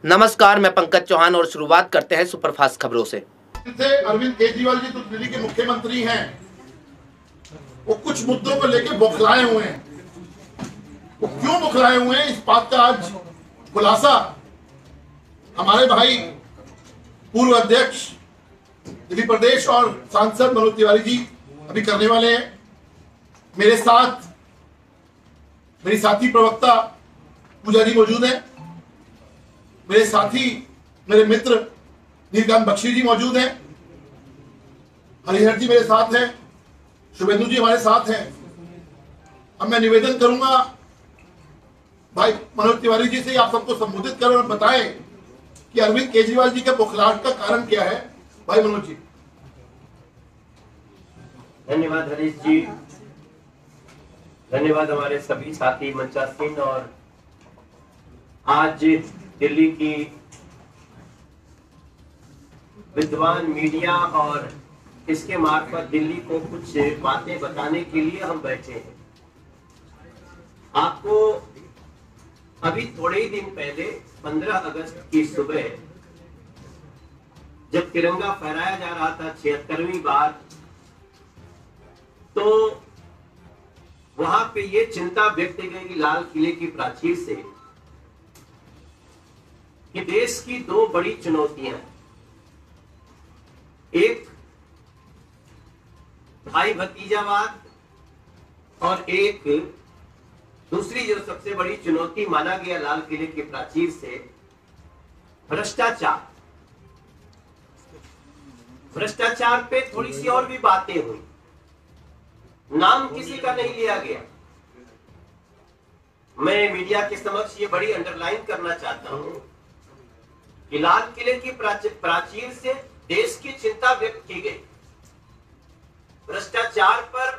नमस्कार, मैं पंकज चौहान और शुरुआत करते हैं सुपरफास्ट खबरों से। अरविंद केजरीवाल जी तो दिल्ली के मुख्यमंत्री हैं, वो कुछ मुद्दों को लेकर बौखलाए हुए हैं। वो क्यों बौखलाए हुए हैं, इस बात का आज खुलासा हमारे भाई पूर्व अध्यक्ष दिल्ली प्रदेश और सांसद मनोज तिवारी जी अभी करने वाले हैं। मेरे साथ मेरी साथी प्रवक्ता पूजा जी मौजूद हैं, मेरे साथी मेरे मित्र नीलकांत बख्शी जी मौजूद हैं, हरिहर जी मेरे साथ हैं, शुभेंदु जी हमारे साथ हैं। अब मैं निवेदन करूंगा भाई मनोज तिवारी जी से, आप सबको संबोधित करें और बताएं कि अरविंद केजरीवाल जी के बौखलाहट का कारण क्या है। भाई मनोज जी। धन्यवाद हरीश जी, धन्यवाद हमारे सभी साथी मंचासीन। और आज दिल्ली की विद्वान मीडिया और इसके मार्फत दिल्ली को कुछ बातें बताने के लिए हम बैठे हैं। आपको अभी थोड़े ही दिन पहले 15 अगस्त की सुबह जब तिरंगा फहराया जा रहा था 76वीं बार, तो वहां पे ये चिंता व्यक्त की गई लाल किले की प्राचीर से कि देश की दो बड़ी चुनौतियां, एक भाई भतीजावाद और एक दूसरी जो सबसे बड़ी चुनौती माना गया लाल किले की प्राचीर से, भ्रष्टाचार। भ्रष्टाचार पे थोड़ी सी और भी बातें हुई, नाम किसी का नहीं लिया गया। मैं मीडिया के समक्ष ये बड़ी अंडरलाइन करना चाहता हूं कि लाल किले की प्राचीर से देश की चिंता व्यक्त की गई। भ्रष्टाचार पर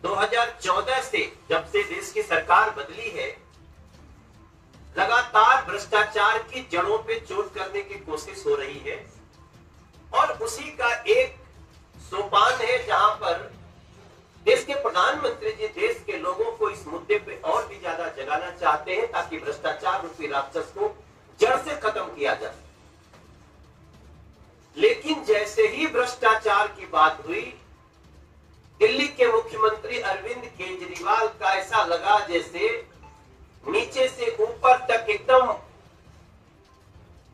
2014 से, जब से देश की सरकार बदली है, लगातार भ्रष्टाचार की जड़ों पे चोट करने की कोशिश हो रही है। और उसी का एक सोपान है जहां पर देश के प्रधानमंत्री जी देश के लोगों को इस मुद्दे पे और भी ज्यादा जगाना चाहते हैं, ताकि भ्रष्टाचार रूपी राक्षस को जड़ से खत्म किया जा सके। लेकिन जैसे ही भ्रष्टाचार की बात हुई, दिल्ली के मुख्यमंत्री अरविंद केजरीवाल का ऐसा लगा जैसे नीचे से ऊपर तक एकदम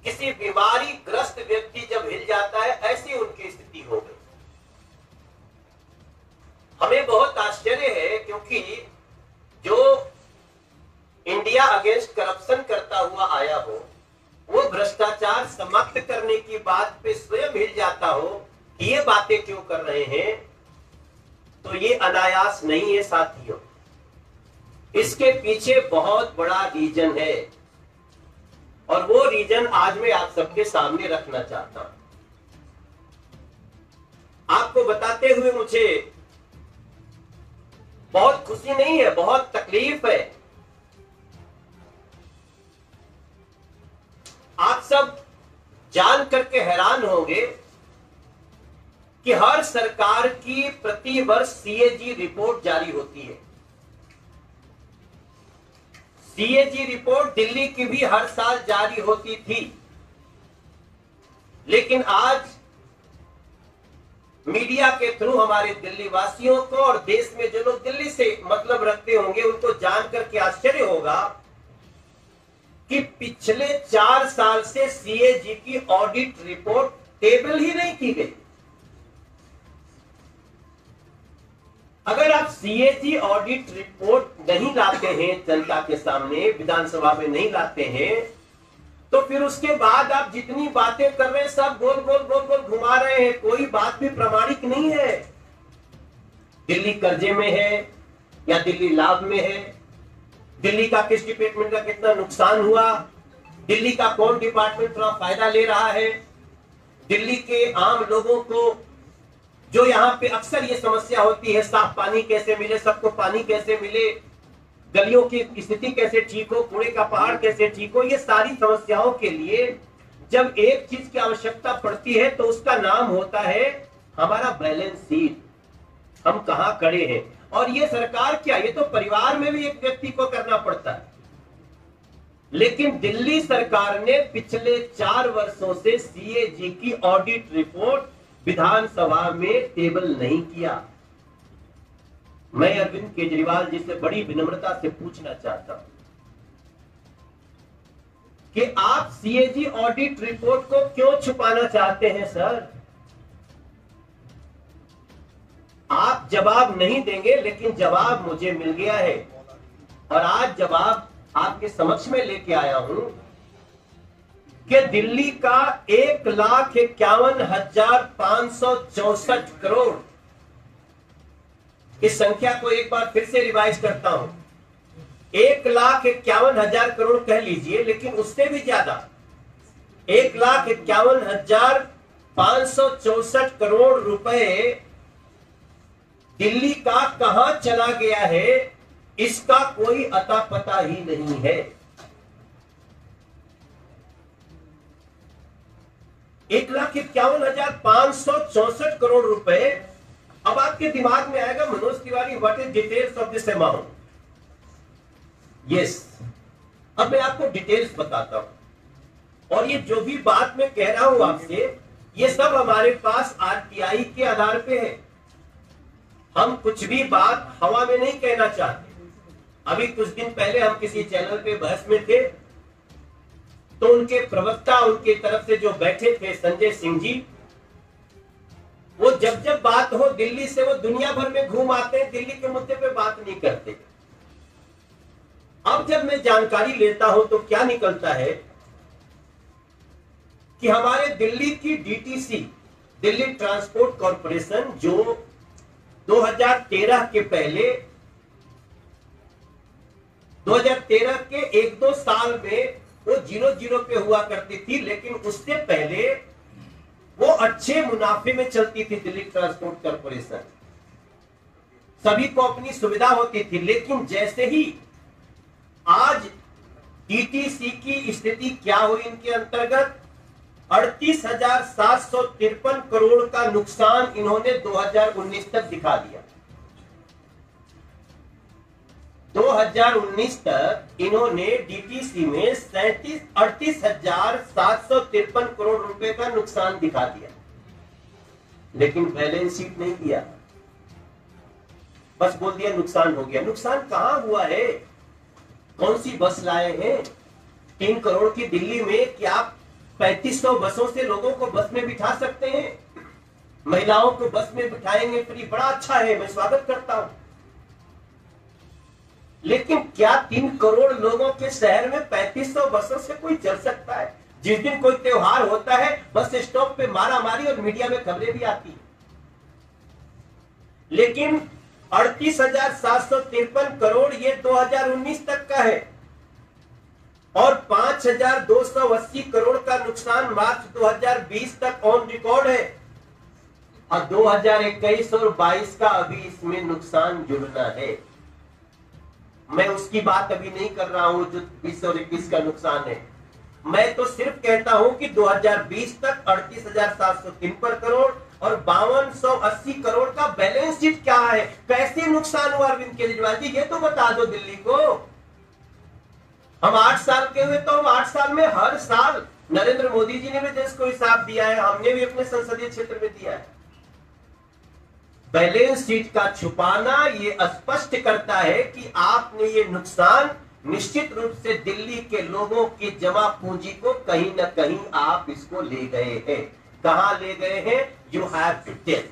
किसी बीमारी ग्रस्त व्यक्ति जब हिल जाता है, ऐसी उनकी स्थिति हो गई। हमें बहुत आश्चर्य है, क्योंकि जो इंडिया अगेंस्ट करप्शन करता हुआ आया हो, वो भ्रष्टाचार समाप्त करने की बात पे स्वयं हिल जाता हो कि ये बातें क्यों कर रहे हैं, तो ये अनायास नहीं है साथियों। इसके पीछे बहुत बड़ा रीजन है, और वो रीजन आज मैं आप सबके सामने रखना चाहता हूं। आपको बताते हुए मुझे बहुत खुशी नहीं है, बहुत तकलीफ है। आप सब जान करके हैरान होंगे कि हर सरकार की प्रति वर्ष सीएजी रिपोर्ट जारी होती है। सीएजी रिपोर्ट दिल्ली की भी हर साल जारी होती थी, लेकिन आज मीडिया के थ्रू हमारे दिल्ली वासियों को और देश में जो लोग दिल्ली से मतलब रखते होंगे, उनको जान करके आश्चर्य होगा कि पिछले 4 साल से सीएजी की ऑडिट रिपोर्ट टेबल ही नहीं की गई। अगर आप सीएजी ऑडिट रिपोर्ट नहीं लाते हैं जनता के सामने, विधानसभा में नहीं लाते हैं, तो फिर उसके बाद आप जितनी बातें कर रहे हैं सब गोल गोल गोल गोल घुमा रहे हैं, कोई बात भी प्रामाणिक नहीं है। दिल्ली कर्जे में है या दिल्ली लाभ में है, दिल्ली का किस डिपार्टमेंट का कितना नुकसान हुआ, दिल्ली का कौन डिपार्टमेंट थोड़ा फायदा ले रहा है, दिल्ली के आम लोगों को जो यहाँ पे अक्सर ये समस्या होती है, साफ पानी कैसे मिले, सबको पानी कैसे मिले, गलियों की स्थिति कैसे ठीक हो, कूड़े का पहाड़ कैसे ठीक हो, ये सारी समस्याओं के लिए जब एक चीज की आवश्यकता पड़ती है तो उसका नाम होता है हमारा बैलेंस शीट, हम कहाँ खड़े हैं। और ये सरकार क्या, ये तो परिवार में भी एक व्यक्ति को करना पड़ता है। लेकिन दिल्ली सरकार ने पिछले 4 वर्षों से सीएजी की ऑडिट रिपोर्ट विधानसभा में टेबल नहीं किया। मैं अरविंद केजरीवाल जी से बड़ी विनम्रता से पूछना चाहता हूं कि आप सीएजी ऑडिट रिपोर्ट को क्यों छुपाना चाहते हैं सर? आप जवाब नहीं देंगे, लेकिन जवाब मुझे मिल गया है और आज जवाब आपके समक्ष में लेके आया हूं कि दिल्ली का 1,51,564 करोड़, इस संख्या को एक बार फिर से रिवाइज करता हूं, 1,51,000 करोड़ कह लीजिए, लेकिन उससे भी ज्यादा 1,51,564 करोड़ रुपए दिल्ली का कहां चला गया है, इसका कोई अता पता ही नहीं है। 1,51,564 करोड़ रुपए। अब आपके दिमाग में आएगा, Manoj Tiwari, what is details of this amount? Yes, अब मैं आपको डिटेल्स बताता हूं, और ये जो भी बात मैं कह रहा हूं आपसे, ये सब हमारे पास आरटीआई के आधार पे है। हम कुछ भी बात हवा में नहीं कहना चाहते। अभी कुछ दिन पहले हम किसी चैनल पे बहस में थे, तो उनके प्रवक्ता, उनके तरफ से जो बैठे थे संजय सिंह जी, वो जब जब बात हो दिल्ली से, वो दुनिया भर में घूम आते हैं, दिल्ली के मुद्दे पे बात नहीं करते। अब जब मैं जानकारी लेता हूं तो क्या निकलता है कि हमारे दिल्ली की डीटीसी, दिल्ली ट्रांसपोर्ट कॉरपोरेशन, जो 2013 के पहले, 2013 के 1-2 साल में वो 0-0 पे हुआ करती थी, लेकिन उससे पहले वो अच्छे मुनाफे में चलती थी दिल्ली ट्रांसपोर्ट कॉरपोरेशन। सभी को अपनी सुविधा होती थी, लेकिन जैसे ही आज डीटीसी की स्थिति क्या हुई, इनके अंतर्गत 38,753 करोड़ का नुकसान इन्होंने 2019 तक दिखा दिया। 2019 तक इन्होंने डीटीसी में 38,753 करोड़ रुपए का नुकसान दिखा दिया, लेकिन बैलेंस शीट नहीं दिया, बस बोल दिया नुकसान हो गया। नुकसान कहां हुआ है? कौन सी बस लाए हैं 3 करोड़ की दिल्ली में? क्या आप 3500 बसों से लोगों को बस में बिठा सकते हैं? महिलाओं को बस में बिठाएंगे फ्री, बड़ा अच्छा है, मैं स्वागत करता हूं, लेकिन क्या 3 करोड़ लोगों के शहर में 3500 बसों से कोई चल सकता है? जिस दिन कोई त्योहार होता है, बस स्टॉप पे मारा मारी और मीडिया में खबरें भी आती है, लेकिन 38,753 करोड़ ये 2019 तक का है, और 5,280 करोड़ का नुकसान मार्च 2020 तक ऑन रिकॉर्ड है, और 2021 और 22 का अभी इसमें नुकसान जुड़ना है। मैं उसकी बात अभी नहीं कर रहा हूं जो 20 और 21 का नुकसान है, मैं तो सिर्फ कहता हूं कि 2020 तक 38,753 करोड़ और 5280 करोड़ का बैलेंस शीट क्या है? कैसे नुकसान हुआ अरविंद केजरीवाल जी, ये तो बता दो दिल्ली को। हम 8 साल के हुए, तो हम 8 साल में हर साल नरेंद्र मोदी जी ने भी देश को हिसाब दिया है, हमने भी अपने संसदीय क्षेत्र में दिया है। बैलेंस शीट का छुपाना ये स्पष्ट करता है कि आपने ये नुकसान निश्चित रूप से दिल्ली के लोगों की जमा पूंजी को कहीं ना कहीं आप इसको ले गए हैं। कहां ले गए हैं? You have to tell.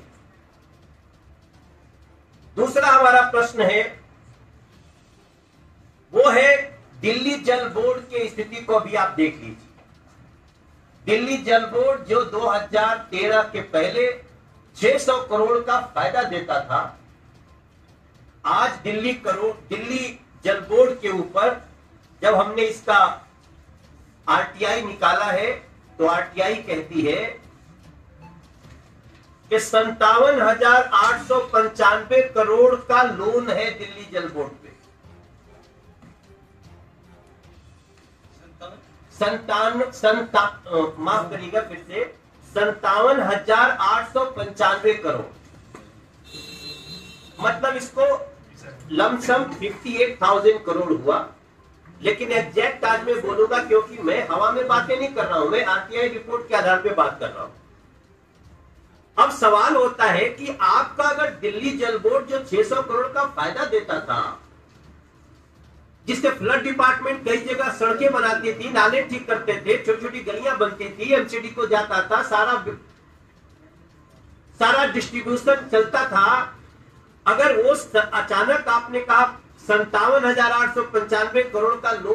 दूसरा हमारा प्रश्न है, वो है दिल्ली जल बोर्ड की स्थिति को भी आप देख लीजिए। दिल्ली जल बोर्ड जो 2013 के पहले 600 करोड़ का फायदा देता था, आज दिल्ली जल बोर्ड के ऊपर जब हमने इसका आरटीआई निकाला है, तो आरटीआई कहती है कि 57,895 करोड़ का लोन है दिल्ली जल बोर्ड पे। माफ करिएगा फिर से, 57,895 करोड़, मतलब इसको लमसम 58,000 करोड़ हुआ। लेकिन एग्जैक्ट आज मैं बोलूंगा, क्योंकि मैं हवा में बातें नहीं कर रहा हूं, मैं आरटीआई रिपोर्ट के आधार पर बात कर रहा हूं। अब सवाल होता है कि आपका अगर दिल्ली जल बोर्ड जो 600 करोड़ का फायदा देता था, जिससे फ्लड डिपार्टमेंट कई जगह सड़कें बनाती थी, नाले ठीक करते थे, छोटी छोटी गलियां बनती थी, एमसीडी को जाता था, सारा डिस्ट्रीब्यूशन चलता था, अगर वो अचानक आपने कहा 57,895 करोड़ का लोन